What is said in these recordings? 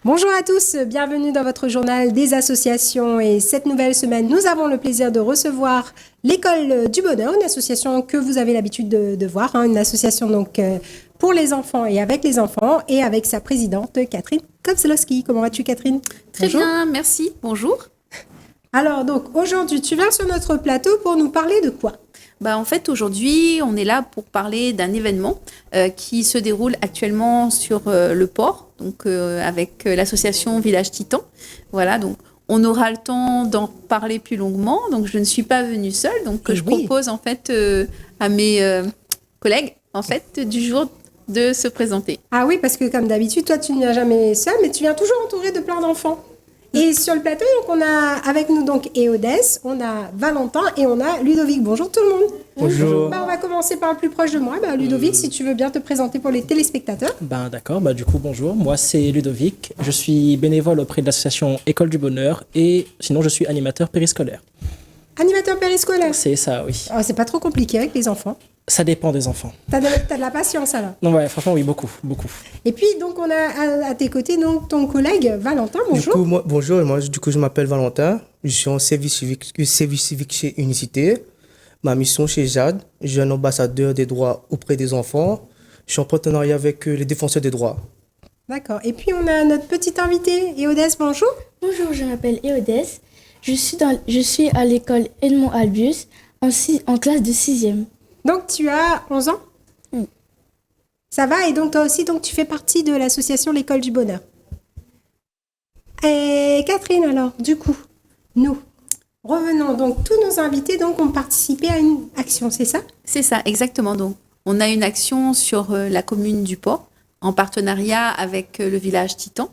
Bonjour à tous, bienvenue dans votre journal des associations et cette nouvelle semaine, nous avons le plaisir de recevoir l'École du Bonheur, une association que vous avez l'habitude de voir, une association donc pour les enfants et avec les enfants et avec sa présidente Catherine Kozlowski. Comment vas-tu Catherine? Très bien, merci, bonjour. Alors donc aujourd'hui tu viens sur notre plateau pour nous parler de quoi? En fait, aujourd'hui, on est là pour parler d'un événement qui se déroule actuellement sur le port, donc avec l'association Village Titan. Voilà, donc on aura le temps d'en parler plus longuement. Donc, je ne suis pas venue seule. Donc, je propose en fait à mes collègues en fait du jour de se présenter. Ah oui, parce que comme d'habitude, toi, tu ne viens jamais seule, mais tu viens toujours entourée de plein d'enfants. Et sur le plateau, donc, on a avec nous donc Eodès, on a Valentin et on a Ludovic. Bonjour tout le monde. Bonjour. On va commencer par le plus proche de moi. Ludovic, si tu veux bien te présenter pour les téléspectateurs. D'accord, du coup, bonjour. Moi, c'est Ludovic. Je suis bénévole auprès de l'association École du Bonheur et sinon, je suis animateur périscolaire. Animateur périscolaire? C'est ça, oui. Oh, c'est pas trop compliqué avec les enfants? Ça dépend des enfants. T'as de la patience alors? Non, ouais, franchement, oui, beaucoup. Et puis, donc, on a à tes côtés donc, ton collègue Valentin. Bonjour. Bonjour, moi, je m'appelle Valentin. Je suis en service civique chez Unicité. Ma mission chez JAD, je suis un ambassadeur des droits auprès des enfants. Je suis en partenariat avec les défenseurs des droits. D'accord. Et puis, on a notre petite invitée, Eodès. Bonjour. Bonjour, je m'appelle Eodès. Je suis à l'école Edmond Albius en classe de 6e. Donc, tu as 11 ans? Oui. Ça va? Et donc, toi aussi, donc, tu fais partie de l'association L'École du Bonheur. Et Catherine, alors, du coup, nous, revenons. Donc, tous nos invités donc, ont participé à une action, c'est ça? C'est ça, exactement. Donc, on a une action sur la commune du Port, en partenariat avec le village Titan.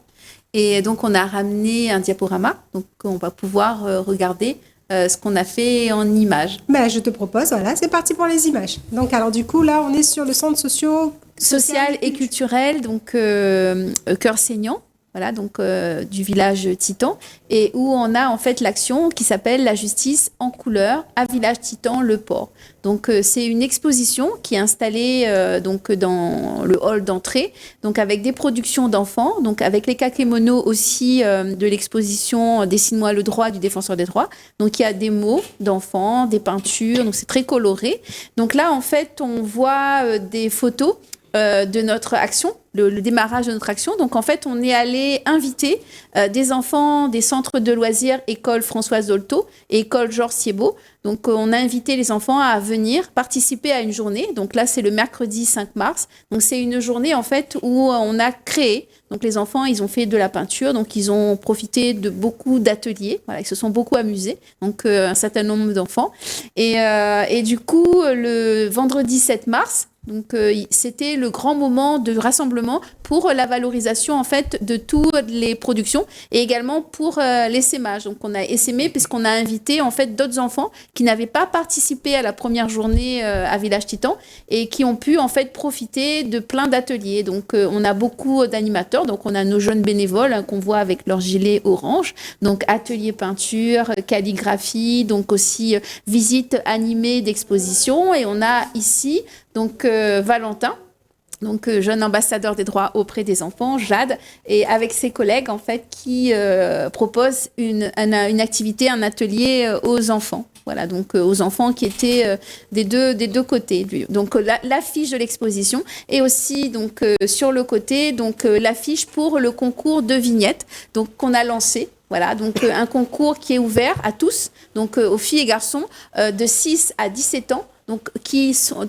Et donc, on a ramené un diaporama. Donc, on va pouvoir regarder ce qu'on a fait en images. Je te propose, voilà, c'est parti pour les images. Donc, alors du coup, là, on est sur le centre social et culturel, donc Cœur Saignant, voilà, donc du village Titan, et où on a en fait l'action qui s'appelle La justice en couleur à Village Titan, le port. Donc c'est une exposition qui est installée donc dans le hall d'entrée, donc avec des productions d'enfants, donc avec les kakémonos aussi de l'exposition Dessine-moi le droit du défenseur des droits. Donc il y a des mots d'enfants, des peintures, donc c'est très coloré. Donc là en fait on voit des photos de notre action, le démarrage de notre action. Donc, en fait, on est allé inviter des enfants des centres de loisirs École Françoise Dolto et École Georges Siebo. Donc, on a invité les enfants à venir participer à une journée. Donc, là, c'est le mercredi 5 mars. Donc, c'est une journée, en fait, où on a créé. Donc, les enfants, ils ont fait de la peinture. Donc, ils ont profité de beaucoup d'ateliers. Voilà, ils se sont beaucoup amusés. Donc, un certain nombre d'enfants. Et du coup, le vendredi 7 mars, donc, c'était le grand moment de rassemblement pour la valorisation en fait de toutes les productions et également pour l'essaimage. Donc, on a essaimé puisqu'on a invité en fait d'autres enfants qui n'avaient pas participé à la première journée à Village Titan et qui ont pu en fait profiter de plein d'ateliers. Donc, on a beaucoup d'animateurs. Donc, on a nos jeunes bénévoles qu'on voit avec leur gilet orange. Donc, atelier peinture, calligraphie, donc aussi visite animée d'exposition. Et on a ici donc Valentin, donc jeune ambassadeur des droits auprès des enfants, Jade, et avec ses collègues en fait qui proposent une activité, un atelier aux enfants. Voilà, donc aux enfants qui étaient des deux côtés. Donc l'affiche de l'exposition et aussi donc sur le côté donc l'affiche pour le concours de vignettes donc qu'on a lancé. Voilà, donc un concours qui est ouvert à tous, donc aux filles et garçons de 6 à 17 ans. Donc,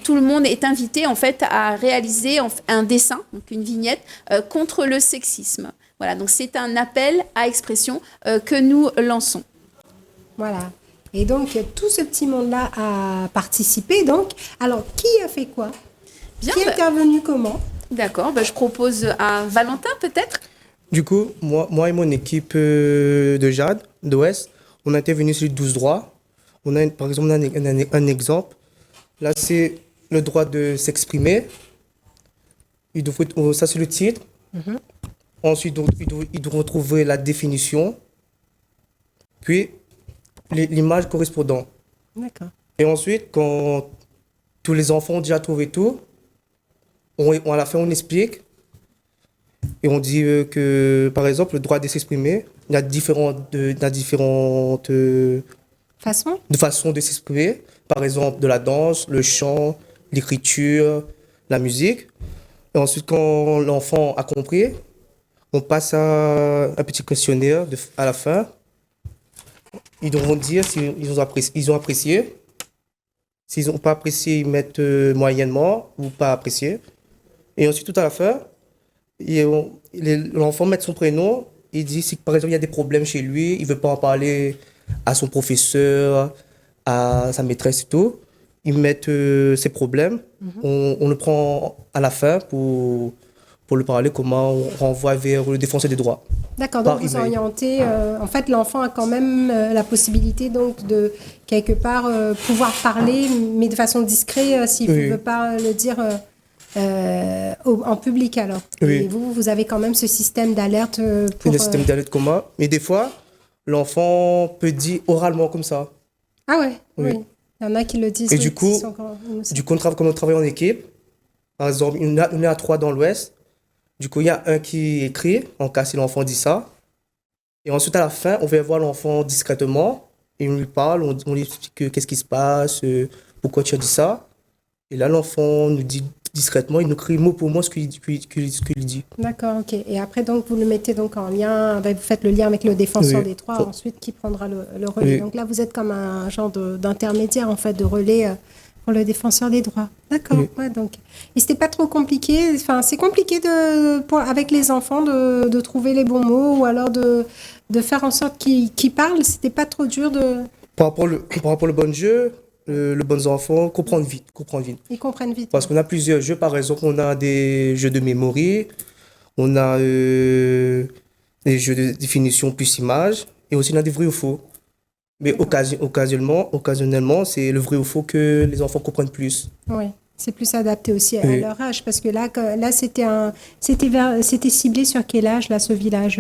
tout le monde est invité en fait à réaliser un dessin, donc une vignette contre le sexisme. Voilà, donc c'est un appel à expression que nous lançons. Voilà. Et donc tout ce petit monde-là a participé. Donc, alors qui a fait quoi? Qui est intervenu comment? D'accord, je propose à Valentin peut-être. Du coup, moi et mon équipe de JAD, d'Ouest, on a intervenu sur les 12 droits. Par exemple, on a un exemple. Là, c'est le droit de s'exprimer. Ça, c'est le titre. Ensuite, donc, il doit retrouver la définition. Puis, l'image correspondante. D'accord. Et ensuite, quand tous les enfants ont déjà trouvé tout, à la fin, on explique. Et on dit que, par exemple, le droit de s'exprimer, il y a différentes façons de s'exprimer. Par exemple, de la danse, le chant, l'écriture, la musique. Et ensuite, quand l'enfant a compris, on passe à un petit questionnaire à la fin. Ils devront dire s'ils ont apprécié. S'ils n'ont pas apprécié, ils mettent moyennement ou pas apprécié. Et ensuite, tout à la fin, l'enfant met son prénom. Il dit si, par exemple, il y a des problèmes chez lui, il ne veut pas en parler à son professeur, à sa maîtresse et tout. Ils mettent ses problèmes. On le prend à la fin pour lui parler comment on renvoie vers le défenseur des droits. D'accord, donc vous orientez. En fait, l'enfant a quand même la possibilité donc de quelque part pouvoir parler, mais de façon discrète s'il ne veut pas le dire en public alors. Oui. Et vous avez quand même ce système d'alerte pour... Le système d'alerte commun. Mais des fois, l'enfant peut dire oralement comme ça. Ah ouais, oui. Il y en a qui le disent. Et du coup, comme on travaille en équipe, par exemple, on est à 3 dans l'Ouest. Du coup, il y a un qui écrit, en cas si l'enfant dit ça. Et ensuite, à la fin, on va voir l'enfant discrètement. Et on lui parle, on lui explique qu'est-ce qui se passe, pourquoi tu as dit ça. Et là, l'enfant nous dit discrètement, il nous crie mot pour mot ce qu'il dit. D'accord, ok. Et après, donc, vous le mettez donc en lien, vous faites le lien avec le défenseur des droits, ensuite, qui prendra le relais. Donc là, vous êtes comme un genre d'intermédiaire, en fait, de relais pour le défenseur des droits. D'accord, ouais, donc. Et c'était pas trop compliqué, enfin, c'est compliqué avec les enfants de trouver les bons mots ou alors de faire en sorte qu'ils parlent, c'était pas trop dur de... Par rapport au bon jeu, le bon enfant comprendre vite. Ils comprennent vite. Parce qu'on a plusieurs jeux, par exemple, on a des jeux de mémoire, on a des jeux de définition plus image, et aussi on a des vrais ou faux. Mais occasionnellement, c'est le vrai ou faux que les enfants comprennent plus. Oui, c'est plus adapté aussi à leur âge, parce que là c'était ciblé sur quel âge, là, ce village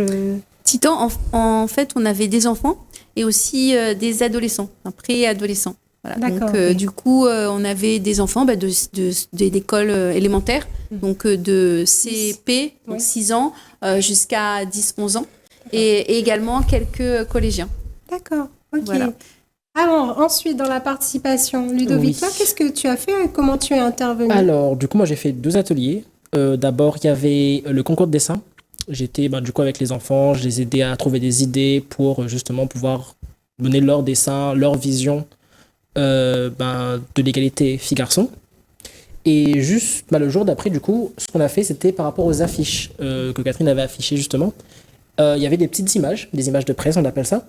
Titan, en fait, on avait des enfants et aussi des adolescents, un préadolescent. Voilà. Donc, du coup, on avait des enfants d'école élémentaire, donc de CP, donc 6 ans, jusqu'à 10-11 ans, et également quelques collégiens. D'accord, ok. Voilà. Alors, ensuite, dans la participation, Ludovic, toi, qu'est-ce que tu as fait et comment tu es intervenu? Alors, du coup, moi, j'ai fait 2 ateliers. D'abord, il y avait le concours de dessin. J'étais, du coup, avec les enfants, je les aidais à trouver des idées pour justement pouvoir donner leur dessin, leur vision de l'égalité filles-garçons. Et juste le jour d'après, du coup, ce qu'on a fait, c'était par rapport aux affiches que Catherine avait affichées, justement. Il y avait des petites images, des images de presse, on appelle ça.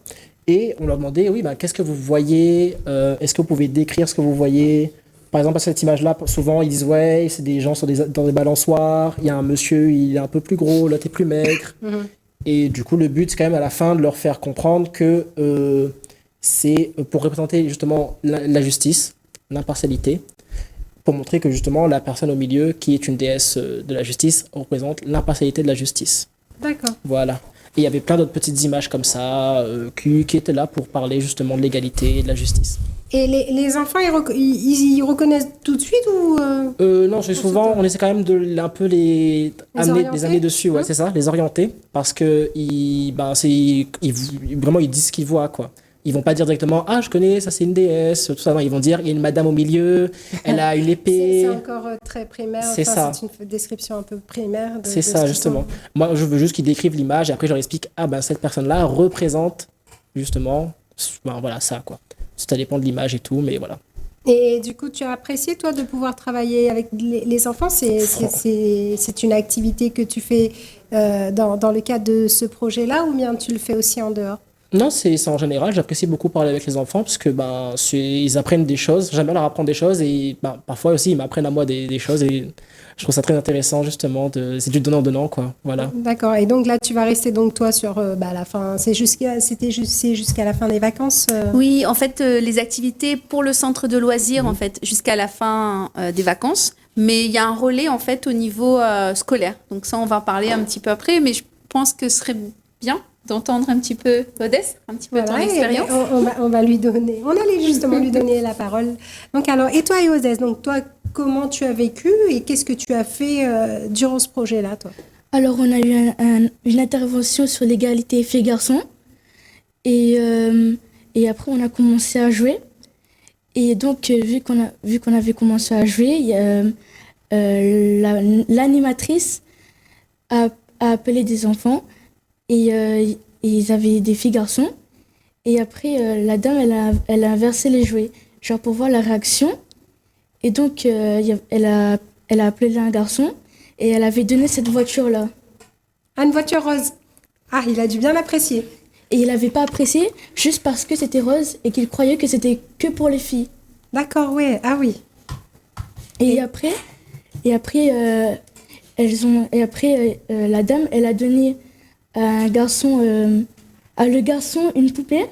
Et on leur demandait, qu'est-ce que vous voyez? Est-ce que vous pouvez décrire ce que vous voyez? Par exemple, à cette image-là, souvent, ils disent, c'est des gens dans des balançoires. Il y a un monsieur, il est un peu plus gros, l'autre est plus maigre. Et du coup, le but, c'est quand même à la fin de leur faire comprendre que c'est pour représenter justement la justice, l'impartialité, pour montrer que justement la personne au milieu, qui est une déesse de la justice, représente l'impartialité de la justice. D'accord. Voilà. Et il y avait plein d'autres petites images comme ça qui étaient là pour parler justement de l'égalité et de la justice. Et les enfants, ils reconnaissent tout de suite ou Non, c'est souvent, on essaie quand même de un peu les amener dessus, c'est ça, les orienter, parce que vraiment ils disent ce qu'ils voient, quoi. Ils vont pas dire directement, je connais, ça c'est une déesse, tout ça. Non, ils vont dire, il y a une madame au milieu, elle a une épée. C'est encore très primaire. C'est ça. C'est une description un peu primaire. C'est ça, justement. Moi, je veux juste qu'ils décrivent l'image et après, je leur explique, cette personne-là représente justement, ça, quoi. Ça dépend de l'image et tout, mais voilà. Et du coup, tu as apprécié, toi, de pouvoir travailler avec les enfants? C'est une activité que tu fais dans le cadre de ce projet-là ou bien tu le fais aussi en dehors? Non, c'est en général, j'apprécie beaucoup parler avec les enfants parce que ils apprennent des choses, j'aime bien leur apprendre des choses et parfois aussi ils m'apprennent à moi des choses et je trouve ça très intéressant justement, c'est du donnant-donnant quoi, voilà. D'accord. Et donc là, tu vas rester donc toi sur la fin. C'est jusqu'à la fin des vacances. Oui, en fait, les activités pour le centre de loisirs, en fait, jusqu'à la fin des vacances. Mais il y a un relais, en fait, au niveau scolaire. Donc ça, on va en parler un petit peu après. Mais je pense que ce serait bien d'entendre un petit peu Odès, un petit peu ton expérience. On va lui donner. On allait justement lui donner la parole. Donc alors, et toi, Odès, donc toi, comment tu as vécu et qu'est-ce que tu as fait durant ce projet-là, toi? Alors, on a eu une intervention sur l'égalité filles-garçons. Et après, on a commencé à jouer. Et donc, vu qu'on avait commencé à jouer, l'animatrice a appelé des enfants et ils avaient des filles-garçons. Et après, la dame, elle a inversé les jouets, genre pour voir la réaction. Et donc, elle a appelé un garçon et elle avait donné cette voiture-là. Ah, une voiture rose. Ah, il a dû bien apprécier. Et il n'avait pas apprécié juste parce que c'était rose et qu'il croyait que c'était que pour les filles. D'accord, oui. Ah oui. Et après, la dame, elle a donné à un garçon, le garçon une poupée.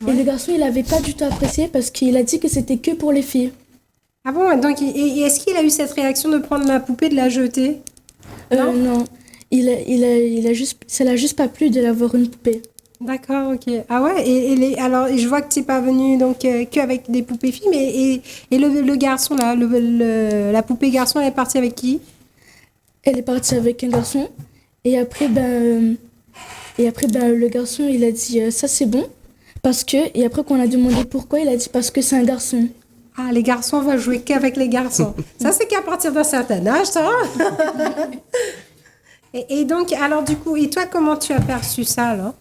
Ouais. Et le garçon, il n'avait pas du tout apprécié parce qu'il a dit que c'était que pour les filles. Ah bon, donc est-ce qu'il a eu cette réaction de prendre la poupée, de la jeter? Non. Ça l'a juste pas plu de l'avoir une poupée. D'accord, ok. Ah ouais, alors je vois que tu n'es pas venu donc qu'avec des poupées filles, mais et le garçon là, la poupée garçon, elle est partie avec qui? Elle est partie avec un garçon et après le garçon il a dit ça c'est bon et après qu'on a demandé pourquoi, il a dit parce que c'est un garçon. Ah, les garçons vont jouer qu'avec les garçons. Ça c'est qu'à partir d'un certain âge, ça. Et donc alors du coup, et toi comment tu as perçu ça alors?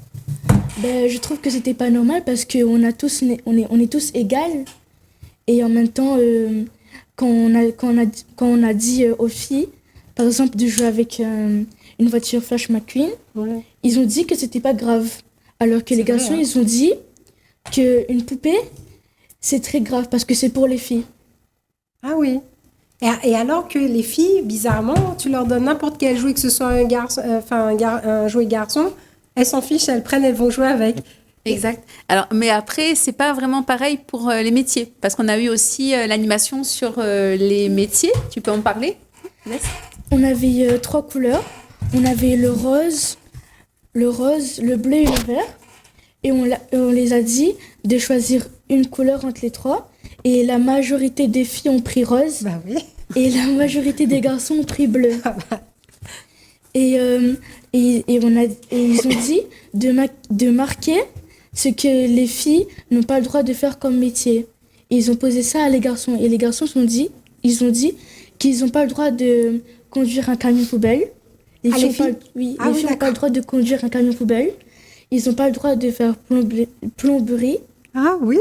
Je trouve que c'était pas normal parce qu'on est tous égales et en même temps quand on a dit aux filles par exemple de jouer avec une voiture Flash McQueen, ouais. Ils ont dit que c'était pas grave alors que les garçons ils ont dit qu'une poupée c'est très grave parce que c'est pour les filles. Ah oui. Et alors que les filles bizarrement tu leur donnes n'importe quel jouet, que ce soit un garçon, un jouet garçon, elles s'en fichent, elles vont jouer avec. Exact. Alors, mais après, c'est pas vraiment pareil pour les métiers, parce qu'on a eu aussi l'animation sur les métiers. Tu peux en parler? Yes. On avait 3 couleurs. On avait le rose, le bleu et le vert. Et on les a dit de choisir une couleur entre les 3. Et la majorité des filles ont pris rose. Bah oui. Et la majorité des garçons ont pris bleu. Et ils ont dit de marquer ce que les filles n'ont pas le droit de faire comme métier. Et ils ont posé ça à les garçons. Et les garçons ils ont dit qu'ils n'ont pas le droit de conduire un camion poubelle. Les filles n'ont pas le droit de conduire un camion poubelle. Ils n'ont pas le droit de faire plomberie. Ah oui.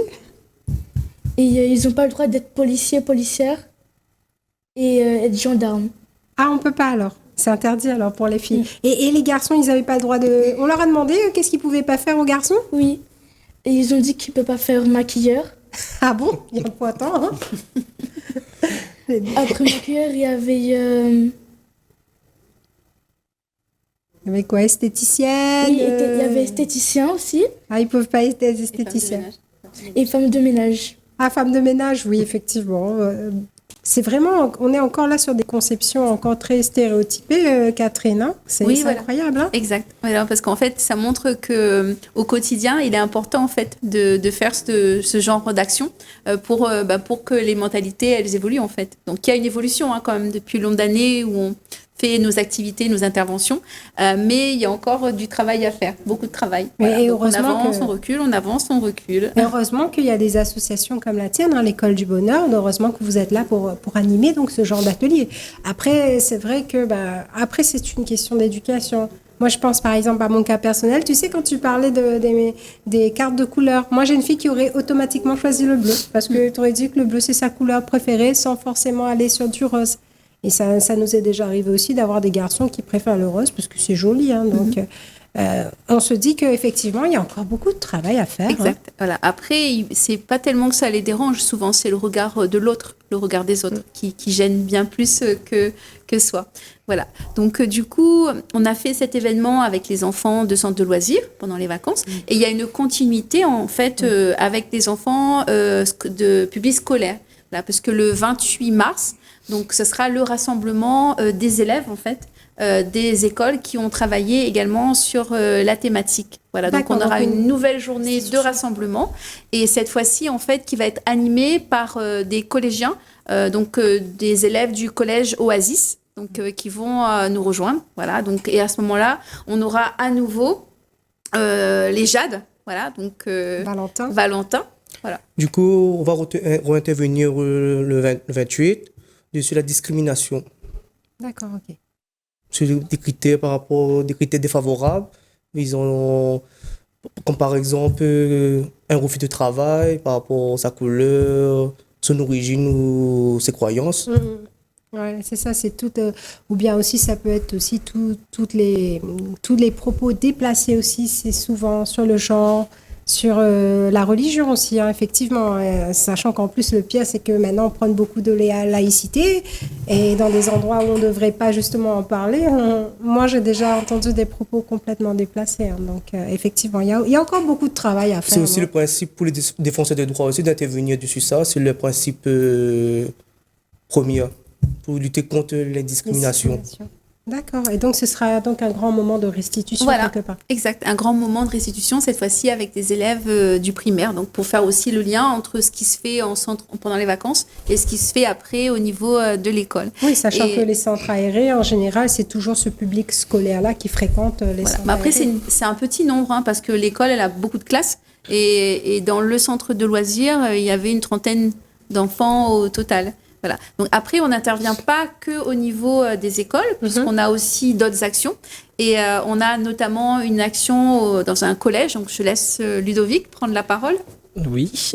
Et ils n'ont pas le droit d'être policière et être gendarme. Ah, on peut pas alors. C'est interdit alors pour les filles. Et les garçons, ils n'avaient pas le droit de... On leur a demandé qu'est-ce qu'ils pouvaient pas faire aux garçons? Oui. Et ils ont dit qu'ils ne peuvent pas faire maquilleur. Ah bon? Il y a pas tant, hein? Après maquilleur, il y avait... Il y avait quoi? Esthéticienne? Oui, il y avait esthéticien aussi. Ah, ils peuvent pas être esthéticiens. Et femme de ménage. Ah, femme de ménage, oui, effectivement. C'est vraiment, on est encore là sur des conceptions encore très stéréotypées, Catherine. Hein, c'est incroyable. Hein, exact. Voilà, parce qu'en fait, ça montre que au quotidien, il est important en fait de faire ce genre d'action pour que les mentalités elles évoluent en fait. Donc il y a une évolution quand même depuis le nombre d'années où on fait nos activités, nos interventions, mais il y a encore du travail à faire, beaucoup de travail. Voilà. Et heureusement on avance, on recule. Et heureusement qu'il y a des associations comme la tienne, l'École du Bonheur, heureusement que vous êtes là pour animer donc ce genre d'atelier. Après, c'est vrai que après c'est une question d'éducation. Moi, je pense par exemple à mon cas personnel. Tu sais, quand tu parlais des cartes de couleurs, moi j'ai une fille qui aurait automatiquement choisi le bleu parce que tu aurais dit que le bleu c'est sa couleur préférée sans forcément aller sur du rose. Et ça nous est déjà arrivé aussi d'avoir des garçons qui préfèrent le rose parce que c'est joli. Hein, donc, on se dit qu'effectivement, il y a encore beaucoup de travail à faire. Exact. Hein. Voilà. Après, c'est pas tellement que ça les dérange. Souvent, c'est le regard de l'autre, le regard des autres, qui gêne bien plus que soi. Voilà. Donc, du coup, on a fait cet événement avec les enfants de centre de loisirs pendant les vacances. Et il y a une continuité, en fait, avec des enfants de public scolaire. Voilà, parce que le 28 mars, donc, ce sera le rassemblement des élèves, en fait, des écoles qui ont travaillé également sur la thématique. Voilà, donc on aura une nouvelle journée de rassemblement et cette fois-ci, en fait, qui va être animée par des collégiens, des élèves du collège Oasis, donc qui vont nous rejoindre. Voilà, donc et à ce moment-là, on aura à nouveau les Jades. Voilà, donc Valentin. Voilà. Du coup, on va réintervenir le 28 sur la discrimination. D'accord, ok. Sur des critères par rapport des critères défavorables. Comme par exemple un refus de travail par rapport à sa couleur, son origine ou ses croyances. Ouais, c'est ça, c'est tout. Ou bien aussi, ça peut être aussi tous les propos déplacés aussi, c'est souvent sur le genre, sur la religion aussi, hein, effectivement. Sachant qu'en plus, le pire, c'est que maintenant, on prône beaucoup de laïcité et dans des endroits où on ne devrait pas justement en parler. Moi, j'ai déjà entendu des propos complètement déplacés. Hein, donc, effectivement, il y a encore beaucoup de travail à faire. C'est aussi le principe pour les défenseurs des droits aussi d'intervenir dessus. Ça, c'est le principe premier pour lutter contre les discriminations. D'accord. Et donc, ce sera donc un grand moment de restitution quelque part. Exact. Un grand moment de restitution, cette fois-ci avec des élèves du primaire. Donc, pour faire aussi le lien entre ce qui se fait en centre pendant les vacances et ce qui se fait après au niveau de l'école. Oui, sachant que les centres aérés, en général, c'est toujours ce public scolaire-là qui fréquente les centres Mais après, aérés. c'est un petit nombre, hein, parce que l'école, elle a beaucoup de classes. Et dans le centre de loisirs, il y avait une trentaine d'enfants au total. Voilà. Donc après, on n'intervient pas que au niveau des écoles, puisqu'on a aussi d'autres actions. Et on a notamment une action dans un collège. Donc je laisse Ludovic prendre la parole. Oui,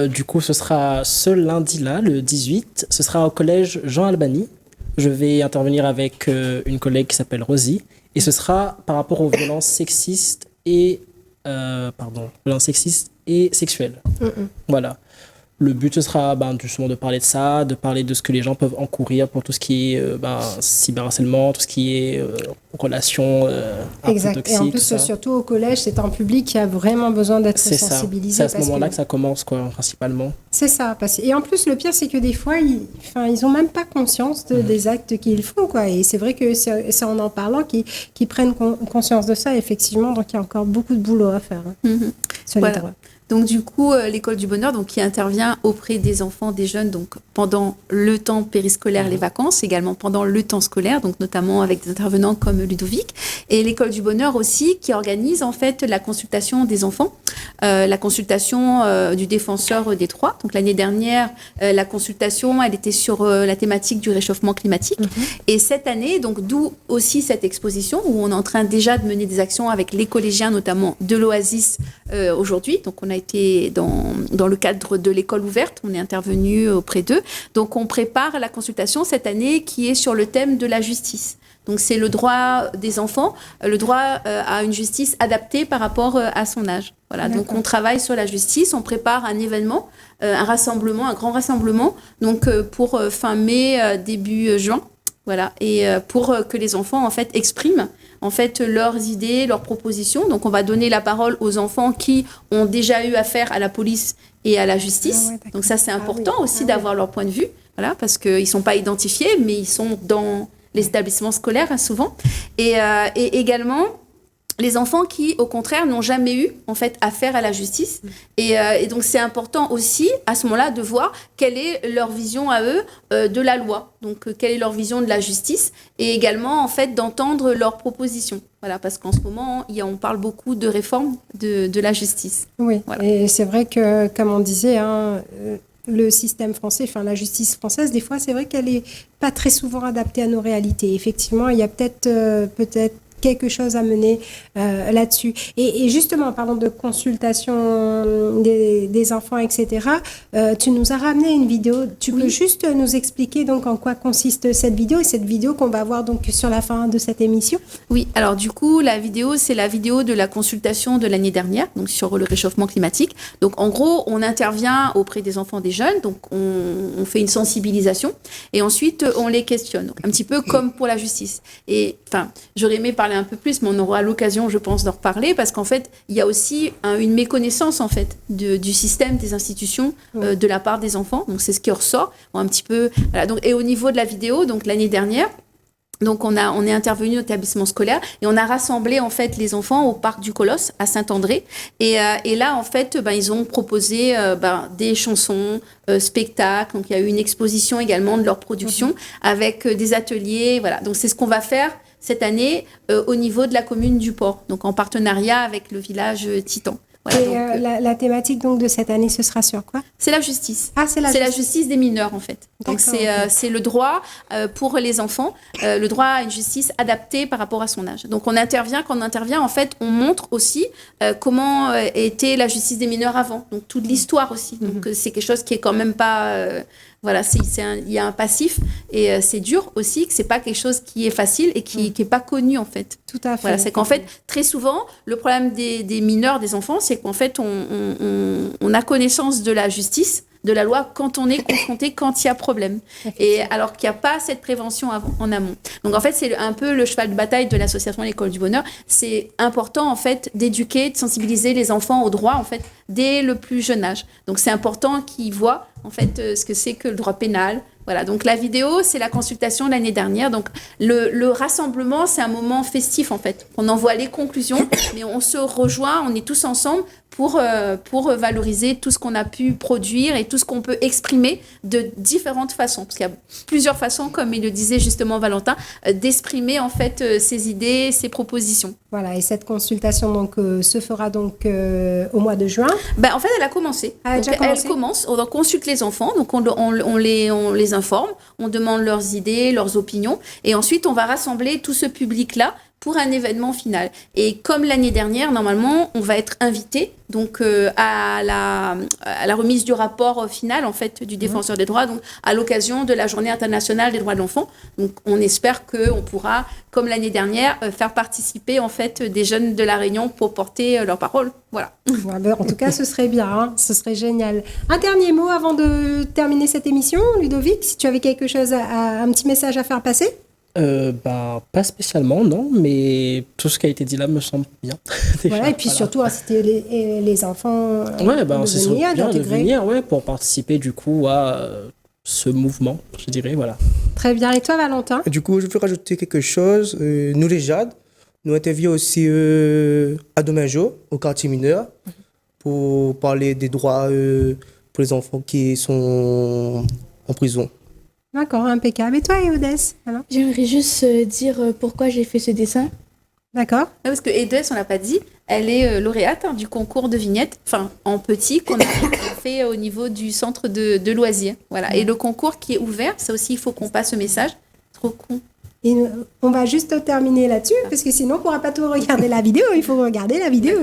du coup, ce sera ce lundi-là, le 18. Ce sera au collège Jean Albany. Je vais intervenir avec une collègue qui s'appelle Rosie. Et ce sera par rapport aux violences sexistes et sexuelles. Voilà. Le but, ce sera justement de parler de ça, de parler de ce que les gens peuvent encourir pour tout ce qui est cyberharcèlement, tout ce qui est relations un peu toxiques. Et en plus, surtout au collège, c'est un public qui a vraiment besoin d'être sensibilisé. C'est à ce moment-là que ça commence, principalement. C'est ça. Et en plus, le pire, c'est que des fois, ils n'ont même pas conscience des actes qu'ils font, quoi. Et c'est vrai que c'est en parlant qu'ils prennent conscience de ça, effectivement. Donc, il y a encore beaucoup de boulot à faire sur les droits. Donc du coup, l'école du bonheur, donc qui intervient auprès des enfants, des jeunes, donc pendant le temps périscolaire, les vacances, également pendant le temps scolaire, donc notamment avec des intervenants comme Ludovic, et l'école du bonheur aussi qui organise en fait la consultation des enfants, la consultation du défenseur des droits. Donc l'année dernière, la consultation, elle était sur la thématique du réchauffement climatique, et cette année, donc d'où aussi cette exposition où on est en train déjà de mener des actions avec les collégiens, notamment de l'Oasis aujourd'hui. Donc on a été dans le cadre de l'école ouverte, on est intervenu auprès d'eux. Donc on prépare la consultation cette année qui est sur le thème de la justice. Donc c'est le droit des enfants, le droit à une justice adaptée par rapport à son âge. Voilà. Donc on travaille sur la justice, on prépare un événement, un rassemblement, un grand rassemblement, donc pour fin mai, début juin. Voilà, et pour que les enfants en fait expriment en fait leurs idées, leurs propositions. Donc on va donner la parole aux enfants qui ont déjà eu affaire à la police et à la justice. Donc ça c'est important aussi d'avoir leur point de vue, voilà, parce qu'ils sont pas identifiés, mais ils sont dans les établissements scolaires souvent. Et également les enfants qui, au contraire, n'ont jamais eu en fait affaire à la justice. Et donc, c'est important aussi, à ce moment-là, de voir quelle est leur vision à eux de la loi. Donc, quelle est leur vision de la justice et également, en fait, d'entendre leurs propositions. Voilà, parce qu'en ce moment, on parle beaucoup de réforme de la justice. Oui, voilà. Et c'est vrai que, comme on disait, le système français, la justice française, des fois, c'est vrai qu'elle n'est pas très souvent adaptée à nos réalités. Effectivement, il y a peut-être quelque chose à mener là-dessus. Et justement, en parlant de consultation des enfants, etc., tu nous as ramené une vidéo. Tu peux juste nous expliquer donc en quoi consiste cette vidéo et cette vidéo qu'on va voir donc sur la fin de cette émission? Oui, alors du coup, la vidéo, c'est la vidéo de la consultation de l'année dernière, donc sur le réchauffement climatique. Donc en gros, on intervient auprès des enfants, des jeunes, donc on fait une sensibilisation et ensuite on les questionne, donc, un petit peu comme pour la justice. Et enfin, j'aurais aimé parler un peu plus, mais on aura l'occasion, je pense, d'en reparler parce qu'en fait, il y a aussi une méconnaissance en fait du système, des institutions, de la part des enfants. Donc c'est ce qui ressort un petit peu. Voilà, donc, et au niveau de la vidéo, donc l'année dernière. Donc on est intervenu au établissement scolaire et on a rassemblé en fait les enfants au parc du Colosse à Saint-André et là en fait ils ont proposé des chansons, spectacles. Donc il y a eu une exposition également de leur production avec des ateliers. Voilà, donc c'est ce qu'on va faire cette année au niveau de la commune du Port, donc en partenariat avec le village Titan. Voilà, et la thématique donc de cette année, ce sera sur quoi? C'est la justice. Ah, c'est la justice des mineurs en fait. Donc c'est le droit pour les enfants, le droit à une justice adaptée par rapport à son âge. Donc quand on intervient en fait, on montre aussi comment était la justice des mineurs avant. Donc toute l'histoire aussi. Donc c'est quelque chose qui est quand même pas voilà, il y a un passif et c'est dur aussi, que c'est pas quelque chose qui est facile et qui est pas connu en fait. Tout à fait. Voilà, c'est qu'en fait très souvent le problème des mineurs, des enfants, c'est qu'en fait on a connaissance de la justice, de la loi quand on est confronté, quand il y a problème. Et alors qu'il n'y a pas cette prévention en amont. Donc en fait, c'est un peu le cheval de bataille de l'association L'École du Bonheur. C'est important en fait d'éduquer, de sensibiliser les enfants au droit en fait dès le plus jeune âge. Donc c'est important qu'ils voient en fait ce que c'est que le droit pénal. Voilà, donc la vidéo, c'est la consultation de l'année dernière. Donc le rassemblement, c'est un moment festif en fait. On envoie les conclusions, mais on se rejoint, on est tous ensemble pour valoriser tout ce qu'on a pu produire et tout ce qu'on peut exprimer de différentes façons. Parce qu'il y a plusieurs façons, comme il le disait justement Valentin, d'exprimer en fait ses idées, ses propositions. Voilà, et cette consultation donc se fera donc au mois de juin. En fait, elle a commencé. Elle commence. On consulte les enfants, donc on les informe, on demande leurs idées, leurs opinions, et ensuite on va rassembler tout ce public-là pour un événement final. Et comme l'année dernière, normalement, on va être invité donc à la remise du rapport final en fait du défenseur des droits, donc à l'occasion de la Journée internationale des droits de l'enfant. Donc on espère qu'on pourra, comme l'année dernière, faire participer en fait des jeunes de la Réunion pour porter leur parole. Voilà. En tout cas, ce serait bien, hein, ce serait génial. Un dernier mot avant de terminer cette émission, Ludovic, si tu avais quelque chose, un petit message à faire passer. Pas spécialement, non, mais tout ce qui a été dit là me semble bien. Déjà, voilà, et puis surtout inciter les enfants de venir pour participer du coup à ce mouvement, je dirais, voilà. Très bien, et toi Valentin? Du coup, je veux rajouter quelque chose. Nous les Jades, nous intervenons aussi à Domingo, au quartier mineur, pour parler des droits pour les enfants qui sont en prison. D'accord, impeccable. Et toi, Eodès? J'aimerais juste dire pourquoi j'ai fait ce dessin. D'accord. Parce que Eodès, on l'a pas dit, elle est lauréate du concours de vignettes, enfin en petit, qu'on a fait au niveau du centre de loisirs. Voilà. Et le concours qui est ouvert, ça aussi, il faut qu'on passe le message. Trop con. Et on va juste terminer là-dessus, parce que sinon, on ne pourra pas tout regarder la vidéo. Il faut regarder la vidéo.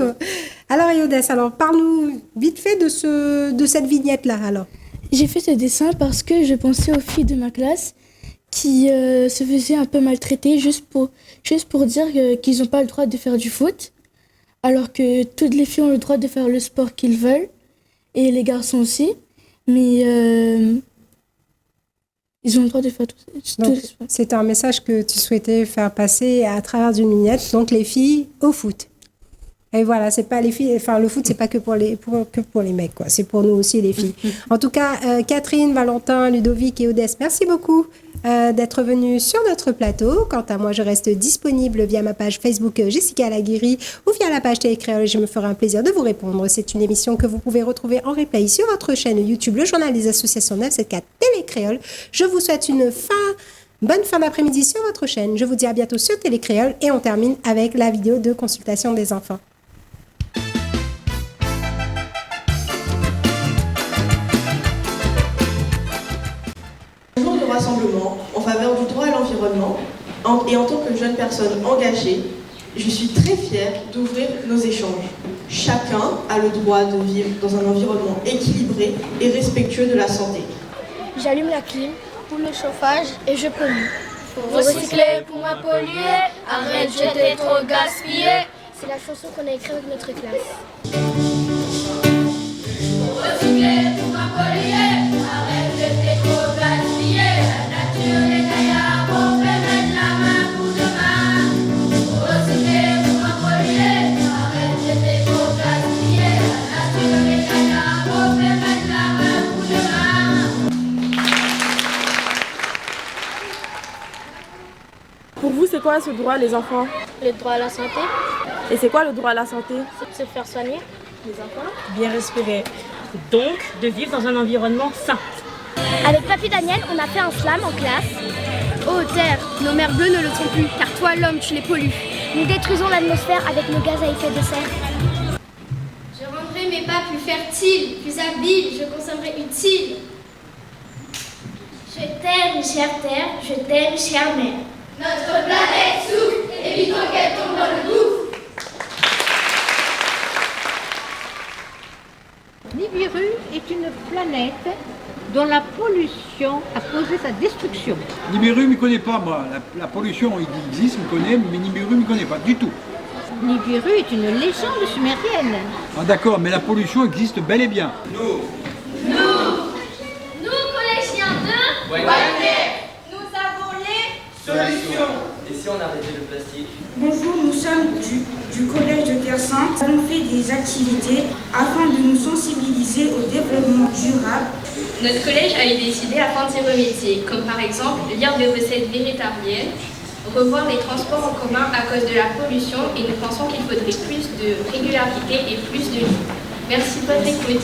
Alors, Eodès, parle-nous vite fait de cette vignette-là, alors. J'ai fait ce dessin parce que je pensais aux filles de ma classe qui se faisaient un peu maltraiter juste pour dire qu'ils n'ont pas le droit de faire du foot, alors que toutes les filles ont le droit de faire le sport qu'ils veulent, et les garçons aussi, mais ils ont le droit de faire tout le sport. C'est un message que tu souhaitais faire passer à travers une vignette, donc les filles au foot. Et voilà, c'est pas les filles, enfin le foot c'est pas que pour les mecs quoi, c'est pour nous aussi les filles. En tout cas, Catherine, Valentin, Ludovic et Eodès, merci beaucoup d'être venus sur notre plateau. Quant à moi, je reste disponible via ma page Facebook Jessica Laguérie ou via la page Télécréole. Je me ferai un plaisir de vous répondre. C'est une émission que vous pouvez retrouver en replay sur votre chaîne YouTube, le journal des associations 974 Télécréole. Je vous souhaite une bonne fin d'après-midi sur votre chaîne. Je vous dis à bientôt sur Télécréole et on termine avec la vidéo de consultation des enfants. Rassemblement en faveur du droit à l'environnement et en tant que jeune personne engagée, Je suis très fière d'ouvrir nos échanges. Chacun a le droit de vivre dans un environnement équilibré et respectueux de la santé. J'allume la clim pour le chauffage et je pollue. Faut recycler pour moins polluer, arrête de jeter trop gaspiller. C'est la chanson qu'on a écrite avec notre classe. Faut recycler pour moins polluer, arrête de jeter trop gaspiller. La nature les caillards, on fait mettre la main pour demain. Faut recycler pour moins polluer, arrête de jeter trop gaspiller. La nature les caillards, on fait mettre la main pour demain. Pour vous, c'est quoi ce droit, les enfants? Le droit à la santé, Et c'est quoi le droit à la santé? c'est de se faire soigner. Les enfants? Bien respirer. Donc, de vivre dans un environnement sain. Avec Papy Daniel, on a fait un slam en classe. Oh terre, nos mers bleues ne le sont plus, car toi l'homme tu les pollues. Nous détruisons l'atmosphère avec nos gaz à effet de serre. Je rendrai mes pas plus fertiles, plus habiles, je consommerai utile. Je t'aime, chère terre, je t'aime, chère mer. Notre planète souffre, évitons qu'elle tombe dans le gouffre. Nibiru est une planète dont la pollution a causé sa destruction. Nibiru, je ne connais pas, moi. La pollution, il existe, je connais, mais Nibiru, je ne connais pas du tout. Nibiru est une légende sumérienne. Ah d'accord, mais la pollution existe bel et bien. Nous, collégiens de Wagner, nous avons les solutions. Et si on arrêtait le plastique? Bonjour, nous sommes du collège de Terre Sainte. Nous avons fait des activités afin de nous sensibiliser au développement durable. Notre collège a eu des idées afin de s'y remédier, comme par exemple lire des recettes végétariennes, revoir les transports en commun à cause de la pollution, et nous pensons qu'il faudrait plus de régularité et plus de vie. Merci de votre écoute.